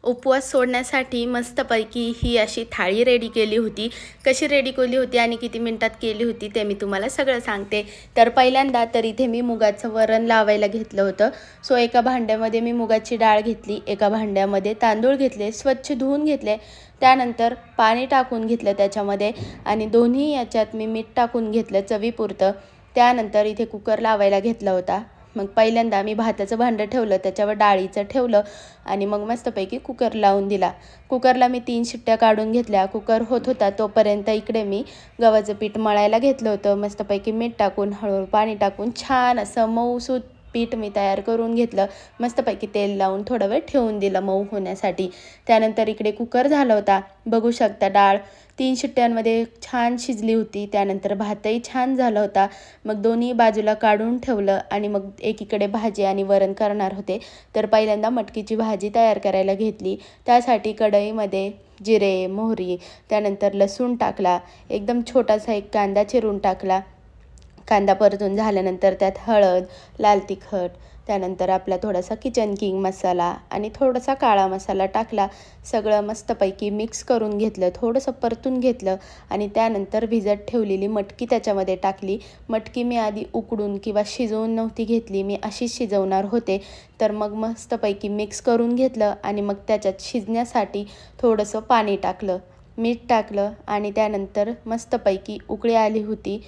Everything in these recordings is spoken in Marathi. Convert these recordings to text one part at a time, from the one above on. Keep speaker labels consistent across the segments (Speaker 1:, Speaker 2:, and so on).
Speaker 1: उपवास सोडण्यासाठी मस्तपैकी ही अशी थाळी रेडी केली होती। कशी रेडी केली होती आणि किती मिनिटात केली होती ते मी तुम्हाला सगळं सांगते। तर पहिल्यांदा तर इथे मी मुगाचं वरण लावायला घेतलं होतं। सो एका भांड्यामध्ये मी मुगाची डाळ घेतली, एका भांड्यामध्ये तांदूळ घेतले, स्वच्छ धुवून घेतले, त्यानंतर पाणी टाकून घेतलं त्याच्यामध्ये आणि दोन्ही याच्यात मी मीठ टाकून घेतलं चवीपुरतं। त्यानंतर इथे कुकर लावायला घेतला होता। मग पहिल्यांदा मी भाताचं भांडं ठेवलं, त्याच्यावर डाळीचं ठेवलं आणि मग मस्तपैकी कुकर लावून दिला। कुकरला मी 3 शिट्ट्या काढून घेतल्या। कुकर होत होता तोपर्यंत इकडे मी गव्हाचं पीठ मळायला घेतलं होतं। मस्तपैकी मीठ टाकून हळूहळू पाणी टाकून छान असं मऊसूत पीठ मी तयार करून घेतलं। मस्तपैकी तेल लावून थोडा वेळ ठेवून दिलं मऊ होण्यासाठी। त्यानंतर इकडे कुकर झाला होता, बघू शकता डाळ 3 शिट्ट्यांमध्ये छान शिजली होती। त्यानंतर भातही छान झाला होता। मग दोन्ही बाजूला काढून ठेवलं आणि मग एकीकडे भाजी आणि वरण करणार होते। तर पहिल्यांदा मटकीची भाजी तयार करायला घेतली। त्यासाठी कढईमध्ये जिरे, मोहरी, त्यानंतर लसूण टाकला, एकदम छोटासा एक कांदा चिरून टाकला। कांदा परतून झाल्यानंतर त्यात हळद, लाल तिखट, त्यानंतर आपला थोडासा किचन किंग मसाला आणि थोडासा काळा मसाला टाकला। सगळं मस्तपैकी मिक्स करून घेतलं, थोडंसं परतून घेतलं आणि त्यानंतर भिजत ठेवलेली मटकी त्याच्यामध्ये टाकली। मटकी मी आधी उकडून किंवा शिजवून नव्हती घेतली, मी अशीच शिजवणार होते। तर मग मस्तपैकी मिक्स करून घेतलं आणि मग त्याच्यात शिजण्यासाठी थोडंसं पाणी टाकलं, मीठ टाकलं आणि त्यानंतर मस्तपैकी उकळी आली होती।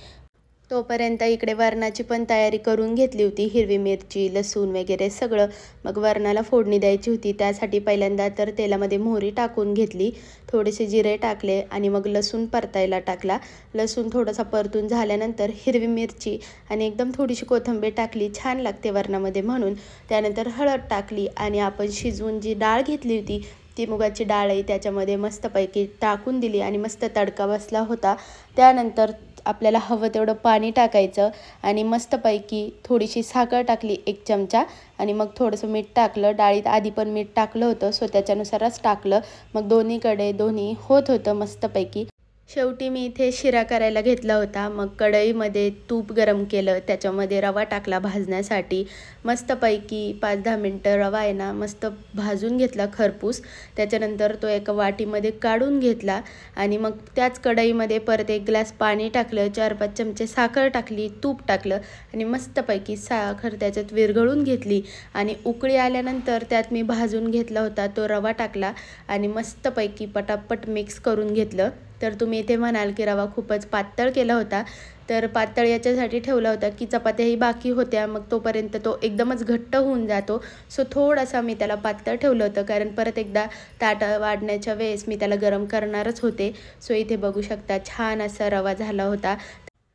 Speaker 1: तोपर्यंत इकडे वरणाची पण तयारी करून घेतली होती, हिरवी मिरची, लसूण वगैरे सगळं। मग वरणाला फोडणी द्यायची होती, त्यासाठी पहिल्यांदा तर तेलामध्ये मोहरी टाकून घेतली, थोडेसे जिरे टाकले आणि मग लसूण परतायला टाकला। लसूण थोडासा परतून झाल्यानंतर हिरवी मिरची आणि एकदम थोडीशी कोथिंबीर टाकली, छान लागते वरणामध्ये म्हणून। त्यानंतर हळद टाकली आणि आपण शिजवून जी डाळ घेतली होती ती मुगाची डाळही त्याच्यामध्ये मस्तपैकी टाकून दिली आणि मस्त तडका बसला होता। त्यानंतर आपल्याला हवं तेवढं पाणी टाकायचं आणि मस्तपैकी थोडीशी साखर टाकली 1 चमचा आणि मग थोडंसं मीठ टाकलं। डाळीत आधी पण मीठ टाकलं होतं, सो त्याच्यानुसारच टाकलं। मग दोन्ही होत होतं मस्तपैकी। शेवटी मी इथे शिरा करायला घेतला होता। मग कढईमध्ये तूप गरम केलं, त्याच्यामध्ये रवा टाकला भाजण्यासाठी। मस्तपैकी 5-10 मिनटं रवा आहे ना मस्त भाजून घेतला खरपूस। त्याच्यानंतर तो एका वाटीमध्ये काढून घेतला आणि मग त्याच कढईमध्ये परत 1 ग्लास पाणी टाकलं, 4-5 चमचे साखर टाकली, तूप टाकलं आणि मस्तपैकी साखर त्याच्यात विरघळून घेतली आणि उकळी आल्यानंतर त्यात मी भाजून घेतला होता तो रवा टाकला आणि मस्तपैकी पटापट मिक्स करून घेतलं। तर तुम्ही इथे म्हणाल की रवा खूपच पातळ केला होता, तर पातळ याच्यासाठी ठेवला होता की चपात्याही बाकी होत्या, मग तोपर्यंत तो एकदमच घट्ट होऊन जातो। सो थोडासा मी त्याला पातळ ठेवलं होतं, कारण परत एकदा ताट वाढण्याच्या वेळेस मी त्याला गरम करणारच होते। सो इथे बघू शकता छान असा रवा झाला होता।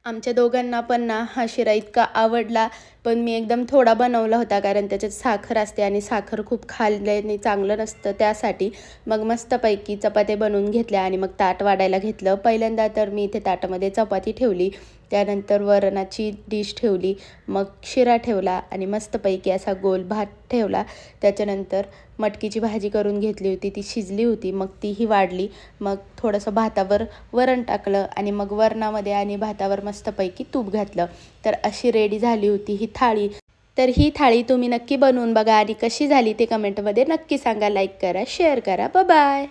Speaker 1: आमच्या दोघांना पण ना हा शिरा इतका आवडला, पण मी एकदम थोडा बनवला होता कारण त्याच्यात साखर असते आणि साखर खूप खाल्ल्याने चांगलं नसतं, त्यासाठी। मग मस्तपैकी चपात्या बनवून घेतल्या आणि मग ताट वाढायला घेतलं। पहिल्यांदा तर मी इथे ताटामध्ये चपाती ठेवली, त्यानंतर वरणाची डिश ठेवली, मग शिरा ठेवला आणि मस्तपैकी असा गोल भात ठेवला। त्याच्यानंतर मटकीची भाजी करून घेतली होती, ती शिजली होती, मग तीही वाढली। मग थोडंसं भातावर वरण टाकलं आणि मग वरणामध्ये आणि भातावर मस्तपैकी तूप घातलं। तर अशी रेडी झाली होती ही थाळी। तर ही थाळी तुम्ही नक्की बनवून बघा आणि कशी झाली ते कमेंटमध्ये नक्की सांगा। लाईक करा, शेअर करा, बाय बाय।